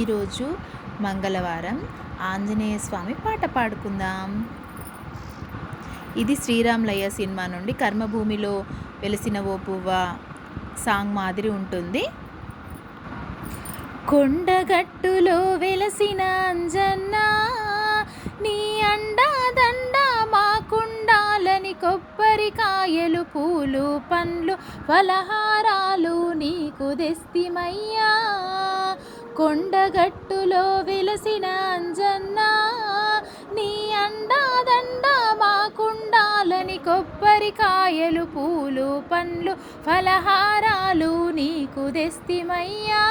ఈరోజు మంగళవారం ఆంజనేయ స్వామి పాట పాడుకుందాం. ఇది శ్రీరామలయ్య సినిమా నుండి కర్మభూమిలో వెలిసిన ఓ పువ్వ సాంగ్ మాదిరి ఉంటుంది. కొండగట్టులో వెలసిన అంజన్న నీ అండా దండ మాకుండాలని కొబ్బరికాయలు పూలు పండ్లు ఫలహారాలు నీకు తెస్తిమయ్యా. కొండగట్టులో వెలసిన అంజన్న నీ అండా దండ మాకుండాలని కొబ్బరికాయలు పూలు పండ్లు ఫలహారాలు నీకు తెస్తిమయ్యా.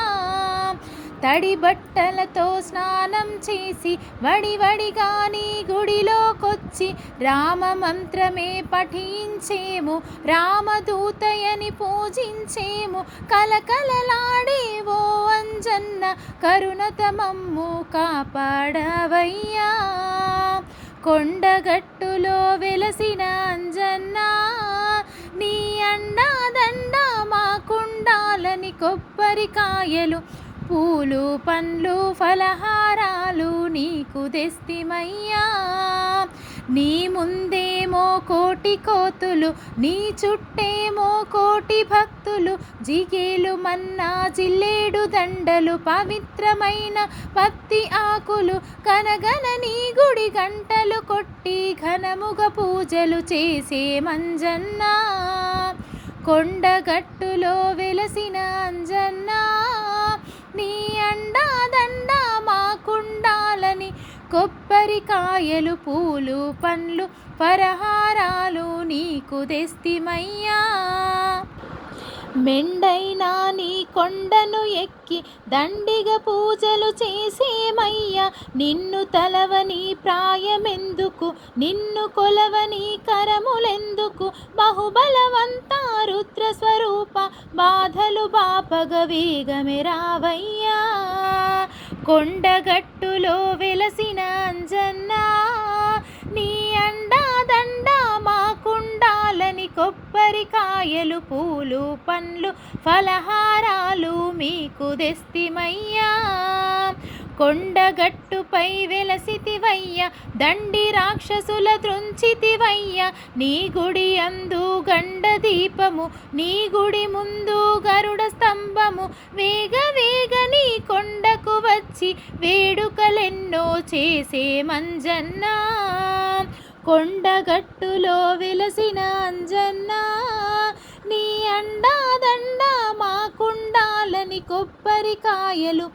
తడి బట్టలతో స్నానం చేసి వడివడిగా నీ గుడిలోకొచ్చి రామ మంత్రమే పఠించేము, రామదూతయని పూజించేము. కలకలలాడేవో అంజన్న కరుణత మమ్ము కాపాడవయ్యా. కొండగట్టులో వెలసిన అంజన్న నీ అండా దండ మాకుండాలని కొబ్బరికాయలు పూలు పండ్లు ఫలహారాలు నీకు తెస్తిమయ్యా. నీ ముందేమో కోటి కోతులు, నీ చుట్టేమో కోటి భక్తులు. జిగేలు మన్నా జిల్లేడు దండలు, పవిత్రమైన పత్తి ఆకులు. కనగన నీ గుడి గంటలు కొట్టి ఘనముగ పూజలు చేసే మంజన్న. కొండగట్టులో వెలసిన అంజన్న నీ అండా దండ మాకుండాలని కొబ్బరికాయలు పూలు పండ్లు ఫలహారాలు నీకు తెస్తిమయ్యా. మెండైనా నీ కొండను ఎక్కి దండిగా పూజలు చేసేమయ్యా. నిన్ను తలవని ప్రాయమెందుకు, నిన్ను కొలవని కరములెందుకు. బహుబలవంతా రుద్ర స్వరూప బాధలు బాపగ వేగమే రావయ్యా. కొండగట్టులో వెలసిన అంజన్న నీ అండా దండ మాకుండాలని కొబ్బరికాయలు పూలు పండ్లు ఫలహారాలు మీకు తెస్తిమయ్యా. కొండగట్టుపై వెలసితివయ్య, దండి రాక్షసుల త్రుంచితివయ్య. నీ గుడి అందు గండ దీపము, నీ గుడి ముందు గరుడ స్తంభము. వేగ వేగ నీ కొండకు వచ్చి వేడుకలెన్నో చేసే మంజన్న. కొండగట్టులో వెలసిన అంజన్న నీ అండా దండ మాకుండాలని కొబ్బరికాయలు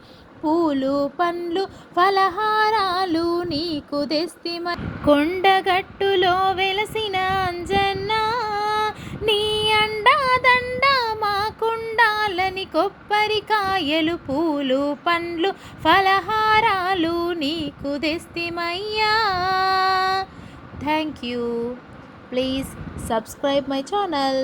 పూలు పండ్లు ఫలహారాలు నీకు తెస్తిమ. కొండగట్టులో వెలసిన అంజన్న నీ అండా దండ మాకుండాలని కొబ్బరికాయలు పూలు పండ్లు ఫలహారాలు నీకు తెస్తిమయ్యా. Thank you. Please subscribe my channel.